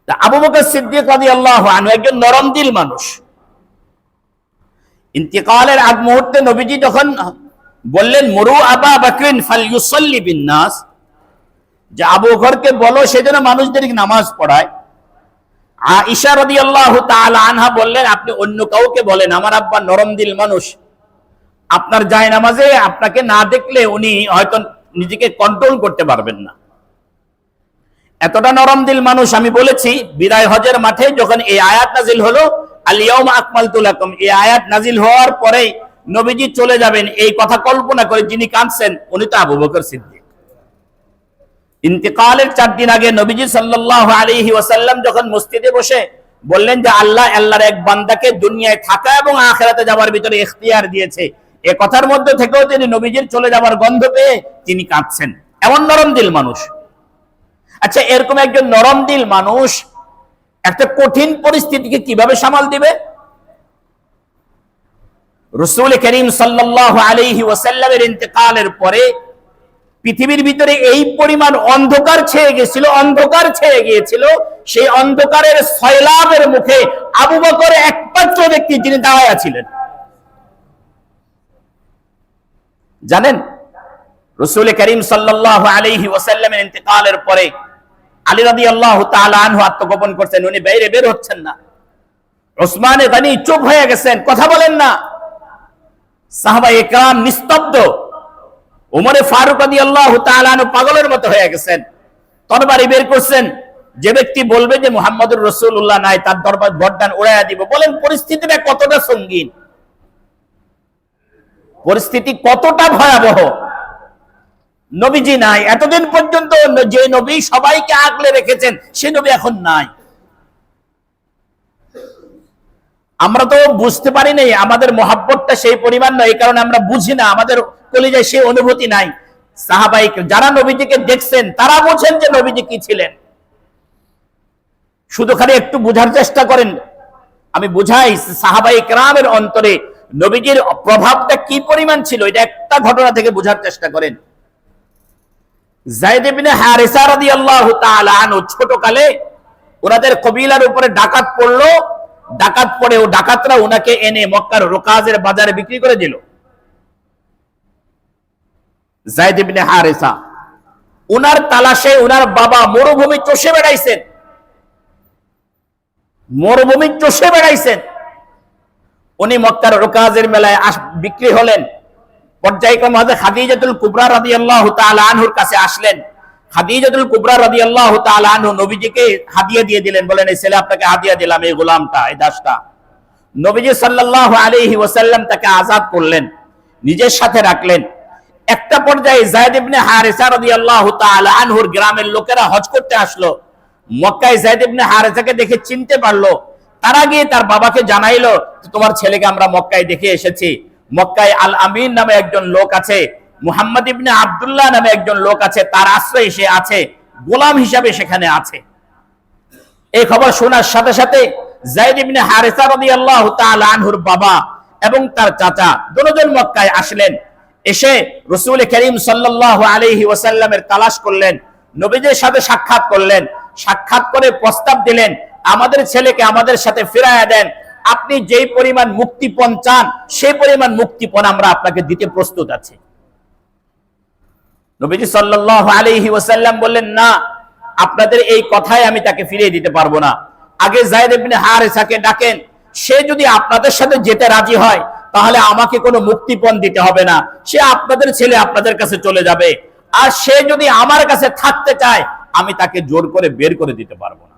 আবু বকর সিদ্দিক রাদিয়াল্লাহু আনহু একজন নরম দিল মানুষ। ইন্তিকালের আগ মুহূর্তে নবীজি যখন বললেন মুরু আবা বকরিন ফালইউসাল্লি বিন নাস, যে আবু বকরকে বলো সে যেন মানুষদেরকে নামাজ পড়ায়, আয়েশা রাদিয়াল্লাহু তাআলা আনহা বললেন আপনি অন্য কাউকে বলেন, আমার আব্বা নরম দিল মানুষ, আপনার জায়নামাজে আপনাকে না দেখলে উনি হয়তো নিজেকে কন্ট্রোল করতে পারবেন না। এতটা নরম দিল মানুষ। আমি বলেছি বিদায় হজের মাঠে যখন এই আয়াত নাজিল হলো আল ইয়াউমা আকমালতু লাকুম, এই আয়াত নাজিল হওয়ার পরে নবীজি চলে যাবেন, এই কথা কল্পনা করে যিনি কাঁদছেন উনি তো আবু বকর সিদ্দিক। ইন্তিকালের 4 দিন আগে নবীজি সাল্লাল্লাহু আলাইহি ওয়াসাল্লাম যখন মসজিদে বসে বললেন যে আল্লাহর এক বান্দাকে দুনিয়ায় থাকা এবং আখিরাতে যাওয়ার ভিতরে ইখতিয়ার দিয়েছে, এই কথার মধ্যে থেকেও তিনি নবীজির চলে যাওয়ার গন্ধ পেয়ে তিনি কাঁদছেন। এমন নরম দিল মানুষ। আচ্ছা, এরকম একজন নরম দিল মানুষ একটা কঠিন পরিস্থিতিকে কিভাবে সামাল দিবে? রাসূল করিম সাল্লাল্লাহু আলাইহি ওয়াসাল্লামের ইন্তেকালের পরে পৃথিবীর ভিতরে এই পরিমাণ অন্ধকার ছেয়ে গিয়েছিল, সেই অন্ধকারের সয়লাবের মুখে আবু বকর একমাত্র ব্যক্তি যিনি দাঁড়ায়া ছিলেন। জানেন, রাসূল করিম সাল্লাল্লাহু আলাইহি ওয়াসাল্লামের ইন্তেকালের পরে আলী রাদিয়াল্লাহু তাআলা আনহু আত্মগোপন করছেন, উনি বাইরে বের হচ্ছেন না। উসমান গনি চুপ হয়ে গেছেন, কথা বলেন না। সাহাবায়ে কেরাম নিস্তব্ধ। ওমর ফারুক রাদিয়াল্লাহু তাআলা আনহু পাগলের মতো হয়ে গেছেন, তরবারি বের করছেন। যে ব্যক্তি বলবে যে মুহাম্মদুর রাসূলুল্লাহ নাই, তার দরবার গর্দান উড়াইয়া দিব। বলেন পরিস্থিতিটা কতটা সঙ্গীন, পরিস্থিতি কতটা ভয়াবহ। নবীজি নাই, এতদিন পর্যন্ত যে নবী সবাইকে আগলে রেখেছেন সে নবী এখন নাই। আমরা তো বুঝতে পারি নাই, আমাদের মহাব্বতটা সেই পরিমাণ নয়, এই কারণে আমরা বুঝি না, আমাদের কলিজায় সেই অনুভূতি নাই। সাহাবায়ে যারা নবীজিকে দেখছেন তারা বোঝেন যে নবীজি কি ছিলেন। শুধু খালি একটু বোঝার চেষ্টা করেন, আমি বুঝাই সাহাবায়ে কেরামের অন্তরে নবীজির প্রভাবটা কি পরিমাণ ছিল, এটা একটা ঘটনা থেকে বোঝার চেষ্টা করেন। যায়েদ ইবনে হারিসা রাদিয়াল্লাহু তাআলা আনহু ছোটকালে ওনাদের কবিলার উপরে ডাকাত পড়লো, ডাকাত পড়ে ও ডাকাতরা ওনাকে এনে মক্কার রোকাজের বাজারে বিক্রি করে দিল। যায়েদ ইবনে হারিসা ওনার তালাশে ওনার বাবা মরুভূমি চষে বেড়াইছেন। উনি মক্কার রোকাজের মেলায় বিক্রি হলেন। পর্যায়ক্রমে হযরত খাদিজাতুল কুবরা রাদিয়াল্লাহু তাআলা আনহুর কাছে আসলেন। খাদিজাতুল কুবরা রাদিয়াল্লাহু তাআলা আনহু নবীজিকে হাদিয়া দিয়ে দিলেন, বলেন এই ছেলে আপনাকে হাদিয়া দিলাম, এই গোলামটা, এই দাসটা। নবীজি সাল্লাল্লাহু আলাইহি ওয়াসাল্লাম তাকে আযাদ করলেন, নিজের সাথে রাখলেন। একটা পর্যায়ে যায়েদ ইবনে হারিসা রাদিয়াল্লাহু তাআলা আনহুর গ্রামের লোকেরা হজ করতে আসলো। মক্কায় যায়েদ ইবনে হারিসাকে দেখে চিনতে পারলো। তারা গিয়ে তার বাবাকে জানাইলো, তোমার ছেলেকে আমরা মক্কায় দেখে এসেছি। মক্কায় আল আমিন নামে একজন লোক আছে, মুহাম্মদ ইবনে আব্দুল্লাহ নামে একজন লোক আছে, তার আশ্রয়ে সে আছে, গোলাম হিসাবে সেখানে আছে। এই খবর শোনার সাথে সাথে যায়েদ ইবনে হারিসা রাদিয়াল্লাহু তাআলা আনহুর বাবা এবং তার চাচা দুজন মক্কায় আসলেন। এসে রাসূল করিম সাল্লাল্লাহু আলাইহি ওয়াসাল্লামের তালাশ করলেন, নবীজির সাথে সাক্ষাৎ করলেন। সাক্ষাৎ করে প্রস্তাব দিলেন, আমাদের ছেলেকে আমাদের সাথে ফিরাইয়া দেন, আপনি যেই পরিমাণ মুক্তিপণ চান সেই পরিমাণ মুক্তিপণ আমরা আপনাকে দিতে প্রস্তুত আছি। নবীজি সাল্লাল্লাহু আলাইহি ওয়াসাল্লাম বললেন, না, আপনাদের এই কথায় আমি তাকে ফিরিয়ে দিতে পারবো না। আগে যায়েদ ইবনে হারিসাকে ডাকেন, সে যদি আপনাদের সাথে যেতে রাজি হয় তাহলে আমাকে কোনো মুক্তিপণ দিতে হবে না, সে আপনাদের ছেলে আপনাদের কাছে চলে যাবে। আর সে যদি আমার কাছে থাকতে চায় আমি তাকে জোর করে বের করে দিতে পারবো না।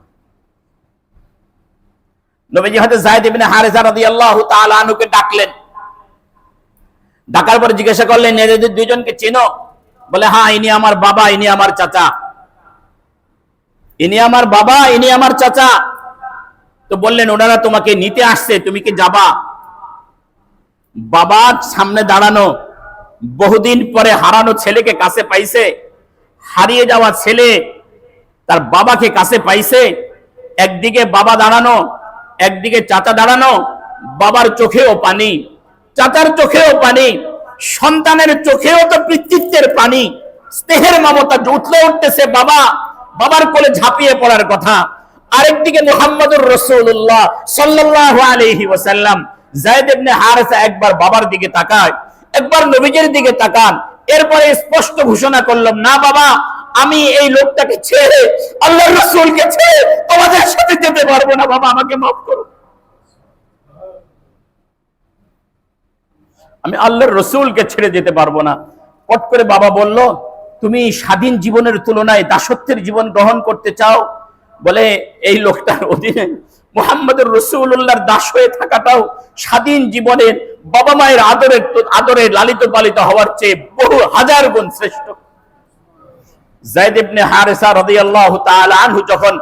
নবীজি হযরত যায়েদ ইবনে হারিসা রাদিয়াল্লাহু তাআলা আনহুকে ডাকলেন। ডাকার পর জিজ্ঞাসা করলেন, এদের দুইজনকে চেনো? বলে, হ্যাঁ, ইনি আমার বাবা, ইনি আমার চাচা। ইনি আমার বাবা, ইনি আমার চাচা। তো বললেন, ওনারা তোমাকে নিতে আসছে, তুমি কি যাবা? বাবার সামনে দাঁড়ানো, বহুদিন পরে হারানো ছেলেকে কাছে পাইছে, হারিয়ে যাওয়া ছেলে তার বাবাকে কাছে পাইছে। একদিকে বাবা দাঁড়ানো, একদিকে চাচা দাঁড়ানো। বাবার চোখেও পানি, চাচার চোখেও পানি, সন্তানের চোখেও তো পিতৃত্বের পানি, স্নেহের মমতা উঠলে উঠতেছে। বাবার কোলে ঝাঁপিয়ে পড়ার কথা। আরেকদিকে মুহাম্মদুর রাসূলুল্লাহ সাল্লাল্লাহু আলাইহি ওয়াসাল্লাম। যায়েদ ইবনে হারেসা একবার বাবার দিকে তাকায়, একবার নবীজির দিকে তাকান, এরপরে স্পষ্ট ঘোষণা করলাম, না বাবা, আমি এই লোকটাকে ছেড়ে, আল্লাহর রাসূলকে ছেড়ে তোমাদের সাথে যেতে পারবো না, বাবা আমাকে মাফ করো। আমি আল্লাহর রাসূলকে ছেড়ে যেতে পারবো না। পট করে বাবা বলল, তুমি স্বাধীন জীবনের তুলনায় দাসত্বের জীবন গ্রহণ করতে চাও? বলে, এই লোকটার অধীনে মুহাম্মদুর রাসূলুল্লাহর দাস হয়ে থাকাটাও স্বাধীন জীবনের বাবা মায়ের আদরে লালিত পালিত হওয়ার চেয়ে বহু হাজার গুণ শ্রেষ্ঠ। যায়েদ ইবনে হারেসা রাদিয়াল্লাহু তাআলা আনহু যখন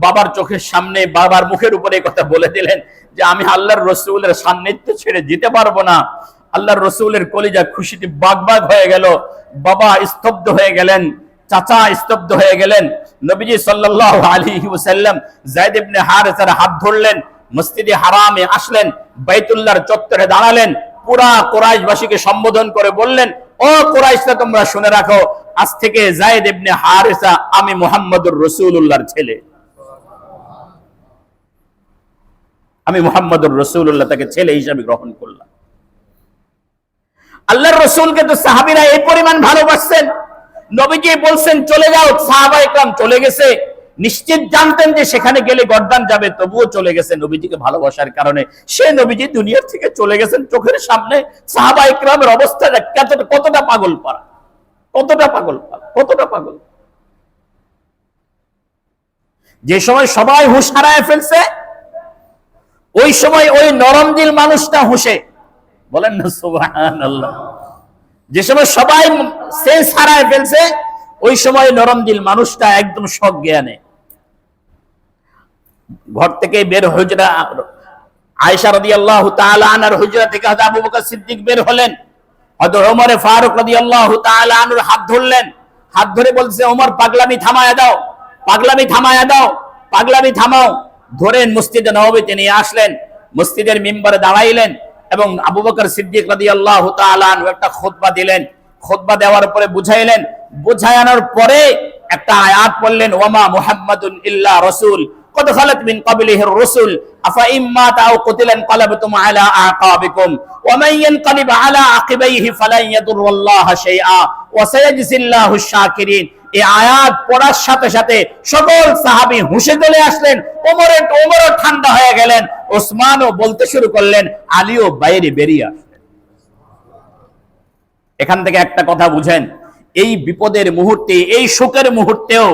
বাবার চোখের সামনে, বাবার মুখের উপরে কথা বলে দিলেন যে আমি আল্লাহর রাসূলের সান্নিধ্য ছেড়ে যেতে পারবো না, আল্লাহর রাসূলের কলিজা খুশিতে বাগবাগ হয়ে গেল। বাবা স্তব্ধ হয়ে গেলেন, চাচা স্তব্ধ হয়ে গেলেন। নবীজি সাল্লাল্লাহু আলাইহি ওয়াসাল্লাম যায়েদ ইবনে হারেসার হাত ধরলেন, মসজিদে হারামে আসলেন, বাইতুল্লাহর চত্বরে দাঁড়ালেন, পুরা কুরাইশবাসীকে সম্বোধন করে বললেন, ও কুরাইশরা, তোমরা শুনে রাখো, আজ থেকে যায়েদ ইবনে হারেসা আমি মুহাম্মদুর রাসূলুল্লাহর ছেলে। আমি মুহাম্মদুর রাসূলুল্লাহ তাকে ছেলে হিসেবে গ্রহণ করলাম। আল্লাহর রাসূলকে তো সাহাবীরা এই পরিমাণ ভালোবাসছেন, নবীজি বলছেন চলে যাও, সাহাবায়ে কেরাম চলে গেছে, নিশ্চিত জানতেন যে সেখানে গেলে গর্দান যাবে, তবুও চলে গেছে নবীজিকে ভালোবাসার কারণে। সে নবীজি দুনিয়া থেকে চলে গেছেন চোখের সামনে, সাহাবায়ে কেরামের অবস্থা কতটা পাগল পারা, কতটা পাগল পারা, কতটা পাগল। যে সময় সবাই হুঁশ হারায় ফেলছে, ওই সময় ওই নরম দিল মানুষটা হুঁশে, বলেন না সুবহানাল্লাহ। যে সময় সবাই সেন্স হারায় ফেলছে, ওই সময় নরম দিল মানুষটা একদম সজ্ঞানে ঘর থেকে বের হুজরা, আয়েশা রাদিয়াল্লাহু তাআলা আনহার হুজরা থেকে হযরত আবু বকর সিদ্দিক বের হলেন, হযরত ওমর ফারুক রাদিয়াল্লাহু তাআলা আনহুর হাত ধরলেন, হাত ধরে বলছে, ওমর পাগলামি থামায়া দাও, পাগলামি থামায়া দাও, পাগলামি থামাও। ধরেন মসজিদে নববীতে নিয়ে আসলেন, মসজিদের মিম্বরে দাঁড়াইলেন এবং আবু বকর সিদ্দিক রাদিয়াল্লাহু তাআলা আনহু একটা খুতবা দিলেন। খুতবা দেওয়ার পরে বুঝাইলেন, বুঝানোর পরে একটা আয়াত পড়লেন, ওয়ামা মুহাম্মাদুন ইল্লা রাসূল কদ খালাত মিন ক্বাবলিহির রাসূল আফা ইম্মা তাও কুতিলান ক্বালাবতুম আলা আকাবিকুম ওয়া মান ইয়ানকালিব আলা আকিবাইহি ফালান ইয়াদুরুল্লাহা শাইআ ওয়া সায়াজজিল্লাহু শাকিরিন। এই আয়াত পড়ার সাথে সাথে সকল সাহাবী হুঁশে চলে আসলেন, ওমরও ঠান্ডা হয়ে গেলেন, ওসমানও বলতে শুরু করলেন, আলীও বাইরে বেরিয়ে আসলেন। এখান থেকে একটা কথা বুঝেন, এই বিপদের মুহূর্তে, এই শোকের মুহূর্তেও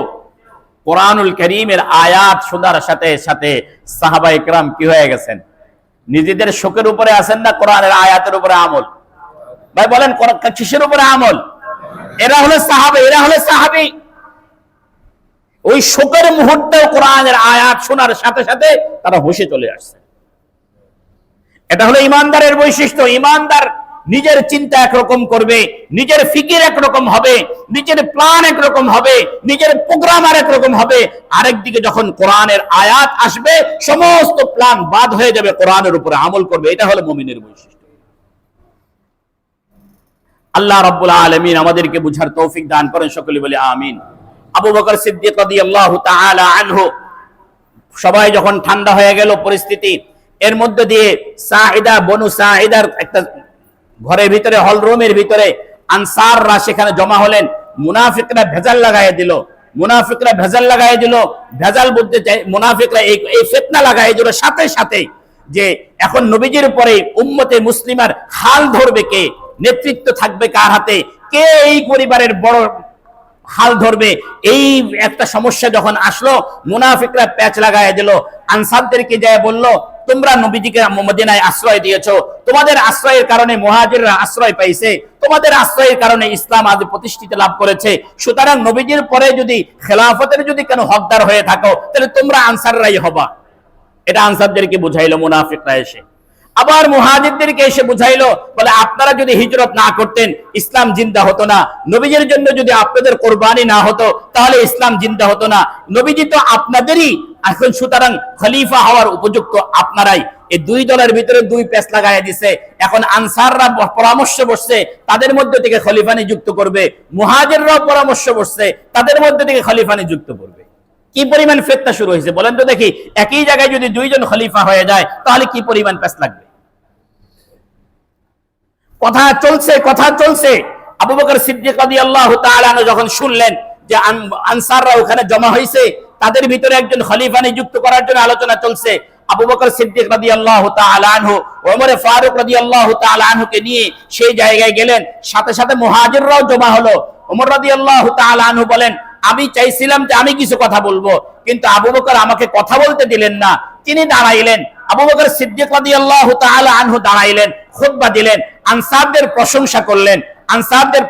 কোরআনুল কারীমের আয়াত শোনার সাথে সাথে সাহাবায়ে কেরাম কি হয়ে গেছেন? নিজেদের শোকের উপরে আছেন না কোরআনের আয়াতের উপরে আমল? ভাই বলেন, কিসের উপরে আমল? এরা হলো সাহাবী, এরা হলো সাহাবী। ওই শোকের মুহূর্তেও কোরআনের আয়াত শোনার সাথে সাথে তারা হুঁশে চলে আসছে। এটা হলো ইমানদারের বৈশিষ্ট্য। ইমানদার নিজের চিন্তা একরকম করবে, নিজের ফিকির একরকম হবে, নিজের প্ল্যান একরকম হবে, নিজের প্রোগ্রাম আর একরকম হবে। আরেকদিকে যখন কোরআনের আয়াত আসবে, সমস্ত প্ল্যান বাদ হয়ে যাবে, কোরআনের উপরে আমল করবে। এটা হলো মুমিনের বৈশিষ্ট্য। আল্লাহ রাব্বুল আলামিন আমাদেরকে বুঝার তৌফিক দান করেন, সকলে বলি আমিন। আবু বকর সিদ্দিক রাদিয়াল্লাহু তাআলা আনহু, সবাই যখন ঠান্ডা হয়ে গেল পরিস্থিতি, এর মধ্যে দিয়ে সাঈদা, বনু সাঈদার একটা ঘরের ভিতরে, হল রুমের ভিতরে আনসাররা সেখানে জমা হলেন। মুনাফিকরা ভেজাল লাগাইয়া দিল, মুনাফিকরা ভেজাল লাগাইয়া দিল। ভেজাল বলতে চাই, মুনাফিকরা এই ফিতনা লাগাইয়া দিল সাথে সাথে, যে এখন নবীজির পরে উম্মতে মুসলিমার হাল ধরবে কে, নেতৃত্ব থাকবে কার হাতে, কে এই পরিবারের বড় হাল ধরবে। এই একটা সমস্যা যখন আসলো, মুনাফিকরা প্যাচ লাগাইয়া দিল। আনসারদেরকে যায় বলল, তোমরা নবীজিকে মদিনায় আশ্রয় দিয়েছো, তোমাদের আশ্রয়ের কারণে মুহাজিররা আশ্রয় পাইছে, তোমাদের আশ্রয়ের কারণে ইসলাম আজ প্রতিষ্ঠিত লাভ করেছে। সুতরাং নবীজির পরে যদি খেলাফতের যদি কেন হকদার হয়ে থাকো, তাহলে তোমরা আনসাররাই হবা। এটা আনসারদেরকে বুঝাইলো মুনাফিকরা এসে। আবার মুহাজিরদেরকে এসে বুঝাইলো, বলে আপনারা যদি হিজরত না করতেন, ইসলাম জিন্দা হতো না। নবীজির জন্য যদি আপনাদের কোরবানি না হতো, তাহলে ইসলাম জিন্দা হতো না। নবীজি তো আপনাদেরই এখন, সুতরাং খলিফা হওয়ার উপযুক্ত আপনারাই। এই দুই দলের ভিতরে দুই পেচ লাগাইয়া দিছে। এখন আনসাররা পরামর্শ বসছে, তাদের মধ্যে থেকে খলিফা নিযুক্ত করবে। মুহাজিররাও পরামর্শ বসছে, তাদের মধ্যে থেকে খলিফা নিযুক্ত করবে। কি পরিমাণ ফিতনা শুরু হয়েছে বলেন তো দেখি। একই জায়গায় যদি দুইজন খলিফা হয়ে যায় তাহলে কি পরিমাণ পেশ লাগবে। কথা চলছে। আবু বকর সিদ্দিক রাদিয়াল্লাহু তাআলা আনহু যখন শুনলেন যে আনসাররা ওখানে জমা হয়েছে, তাদের ভিতরে একজন খলিফা নিযুক্ত করার জন্য আলোচনা চলছে, আবু বকর সিদ্দিক রাদিয়াল্লাহু তাআলা আনহু ওমর ফারুক রাদিয়াল্লাহু তাআলা আনহুকে নিয়ে সেই জায়গায় গেলেন। সাথে সাথে মুহাজিররাও জমা হলো। ওমর রাদিয়াল্লাহু তাআলা আনহু বলেন, আমি চাইছিলাম যে আমি কিছু কথা বলবো, কিন্তু আবু বকর আমাকে কথা বলতে দিলেন না। তিনি দাঁড়াইলেন। আবু বকর সিদ্দিক রাদিয়াল্লাহু তাআলা আনহু দাঁড়াইলেন, খুতবা দিলেন, আনসারদের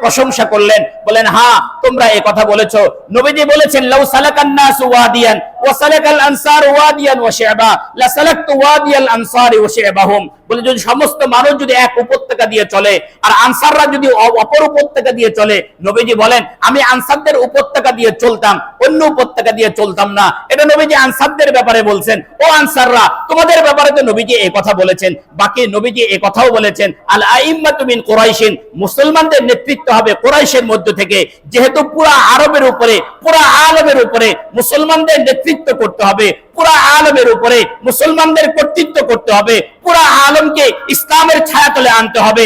প্রশংসা করলেন, বলেন হ্যাঁ তোমরা এই কথা বলেছো। নবীজি বলেছেন, লাউ সালাকান নাসু ওয়াদিয়ান ওয়া সালাকাল আনসারু ওয়াদিয়ান ওয়া শি'বা লা সালাকতু ওয়াদিয়াল আনসারি ওয়া শি'বাহুম। বলে যদি সমস্ত মানুষ যদি এক উপত্যকা দিয়ে চলে আর আনসাররা যদি অপর উপত্যকা দিয়ে চলে, নবীজি বলেন আমি আনসারদের উপত্যকা দিয়ে চলতাম, অন্য উপত্যকা দিয়ে চলতাম না। এটা নবীজি আনসারদের ব্যাপারে বলছেন। ও আনসাররা, তোমাদের ব্যাপারে তো নবীজি এই কথা বলেছেন। বাকি নবীজি এই কথাও বলেছেন, আল আইম্মাতু মিন কুরাইশিন, মুসলমানদের নেতৃত্ব হবে কুরাইশের মধ্য থেকে। যেহেতু পুরা আরবের উপরে, পুরা আলমের উপরে মুসলমানদের নেতৃত্ব করতে হবে, পুরা আলমের উপরে মুসলমানদের কর্তৃত্ব করতে হবে, পুরা আলমকে ইসলামের ছায়াতলে আনতে হবে।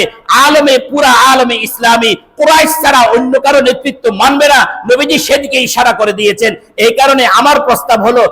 পুরা আলমে ইসলামী কুরাইশ ছাড়া অন্য কারো নেতৃত্ব মানবে না। নবীজি সেদিকে ইশারা করে দিয়েছেন। এই কারণে আমার প্রস্তাব হলো,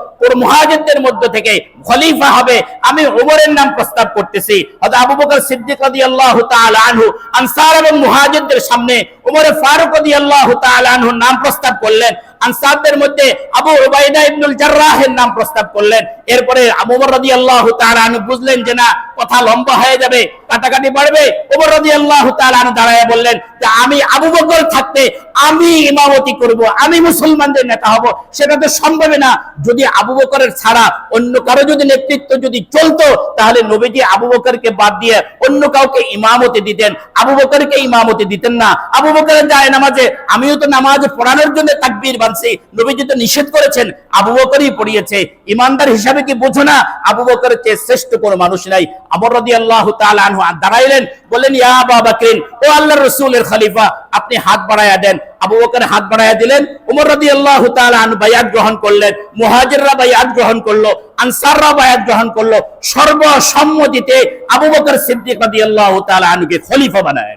মুহাজিরদের মধ্য থেকে খলিফা হবে আমি ওমরের নাম প্রস্তাব করতেছি। হযরত আবু বকর সিদ্দিক রাদিয়াল্লাহু তাআলা আনহু আনসার এবং মুহাজিরদের সামনে ওমর ফারুক রাদিয়াল্লাহু তাআলা আনহুর নাম প্রস্তাব করলেন। আনসারদের মধ্যে আবু উবাইদা ইবনুল জাররাহের নাম প্রস্তাব করলেন। এরপরে আবু বকর রাদিয়াল্লাহু তাআলা আনহু বুঝলেন যে না, কথা লম্বা হয়ে যাবে, কাটাকাটি বাড়বে। ওমর রাদিয়াল্লাহু তাআলা আনহু দাঁড়ায় বললেন যে আমি আবু বকর থাকতে আমি ইমামতি করব, আমি মুসলমানদের নেতা হব। সেটা তো সম্ভব না। যদি আবু বকরের ছাড়া অন্য কারো যদি নেতৃত্ব যদি চলতো, তাহলে নবীজি আবু বকরকে বাদ দিয়ে অন্য কাউকে ইমামতি দিতেন, আবু বকরকে ইমামতি দিতেন না। আবু বকরের যায় নামাজে, আমিও তো নামাজ পড়ানোর জন্য তাকবীর বানছি, নবীজি তো নিষেধ করেছেন, আবু বকরই পড়িয়েছে। ইমানদার হিসাবে কি বুঝো না আবু বকরের চেয়ে শ্রেষ্ঠ কোনো মানুষ নাই। ওমর রাদিয়াল্লাহু তাআলা আনহু দাঁড়াইলেন, বললেন ইয়া আবা বকরিন, ও আল্লাহর রাসূলের খলিফা, আপনি হাত বাড়ায়া দেন। আবু বকর হাত বাড়ায়া দিলেন। ওমর রাদিয়াল্লাহু তাআলা আনহু বায়াত গ্রহণ করলেন। মুহাজিররা বায়াত গ্রহণ করলো, আনসাররা বায়াত গ্রহণ করলো। সর্বসম্মতিতে আবু বকর সিদ্দিক রাদিয়াল্লাহু তাআলা আনহুকে খলিফা বানায়।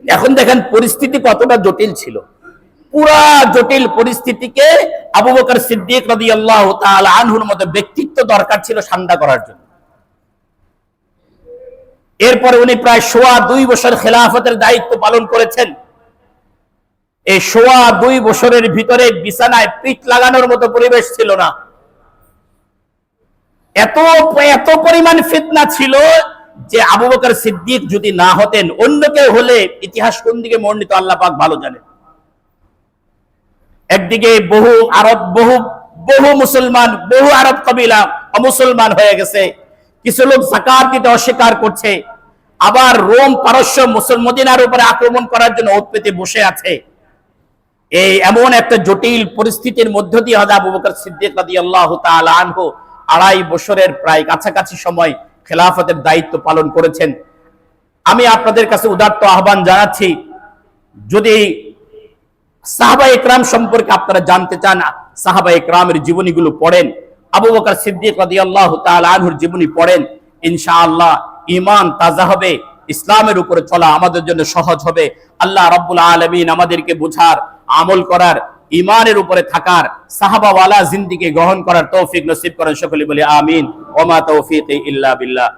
এখন দেখেন পরিস্থিতি কতটা জটিল ছিল। পুরা জটিল পরিস্থিতিকে আবু বকর সিদ্দিক রাদিয়াল্লাহু তাআলা আনহুর মতো ব্যক্তিত্ব দরকার ছিল ঠান্ডা করার জন্য। এরপরে উনি প্রায় 2.25 বছর খেলাফতের দায়িত্ব পালন করেছেন। এই 2.25 বছরের ভিতরে বিছানায় পিঠ লাগানোর মতো পরিবেশ ছিল না। এত পরিমাণ ফিতনা ছিল যে আবু বকর সিদ্দিক যদি না হতেন, অন্য কেউ হলে ইতিহাস কোন দিকে মণ্ডিত আল্লাহ পাক ভালো জানেন। একদিকে বহু মুসলমান, বহু আরব কবিলা অমুসলমান হয়ে গেছে। কিছু লোক যাকাত দিতে অস্বীকার করছে। আবার রোম পারস্য মদিনার উপরে আক্রমণ করার জন্য ওত পেতে বসে আছে। এই এমন একটা জটিল পরিস্থিতির মধ্য দিয়ে হযরত আবু বকর সিদ্দিক রাদিয়াল্লাহু তাআলা আনহু 2.5 বছরের প্রায় কাছাকাছি সময় খেলাফতের দায়িত্ব পালন করেছেন। আমি আপনাদের কাছে উদাত্ত আহ্বান জানাচ্ছি, যদি সাহাবায়ে কেরাম সম্পর্কে আপনারা জানতে চান, সাহাবায়ে কেরামের জীবনীগুলো পড়েন, আবু বকর সিদ্দিক রাদিয়াল্লাহু তাআলা আনহুর জীবনী পড়েন, ইনশাআল্লাহ ঈমান তাজা হবে, ইসলামের উপরে চলা আমাদের জন্য সহজ হবে। আল্লাহ রাব্বুল আলামিন আমাদেরকে বুঝার, আমল করার, ঈমানের উপরে থাকার, সাহাবাওয়ালা জিন্দেগি গ্রহণ করার তৌফিক নসিব করেন। সকলে বলি আমিন। ওয়া মা তাওফীকি ইল্লা বিল্লাহ।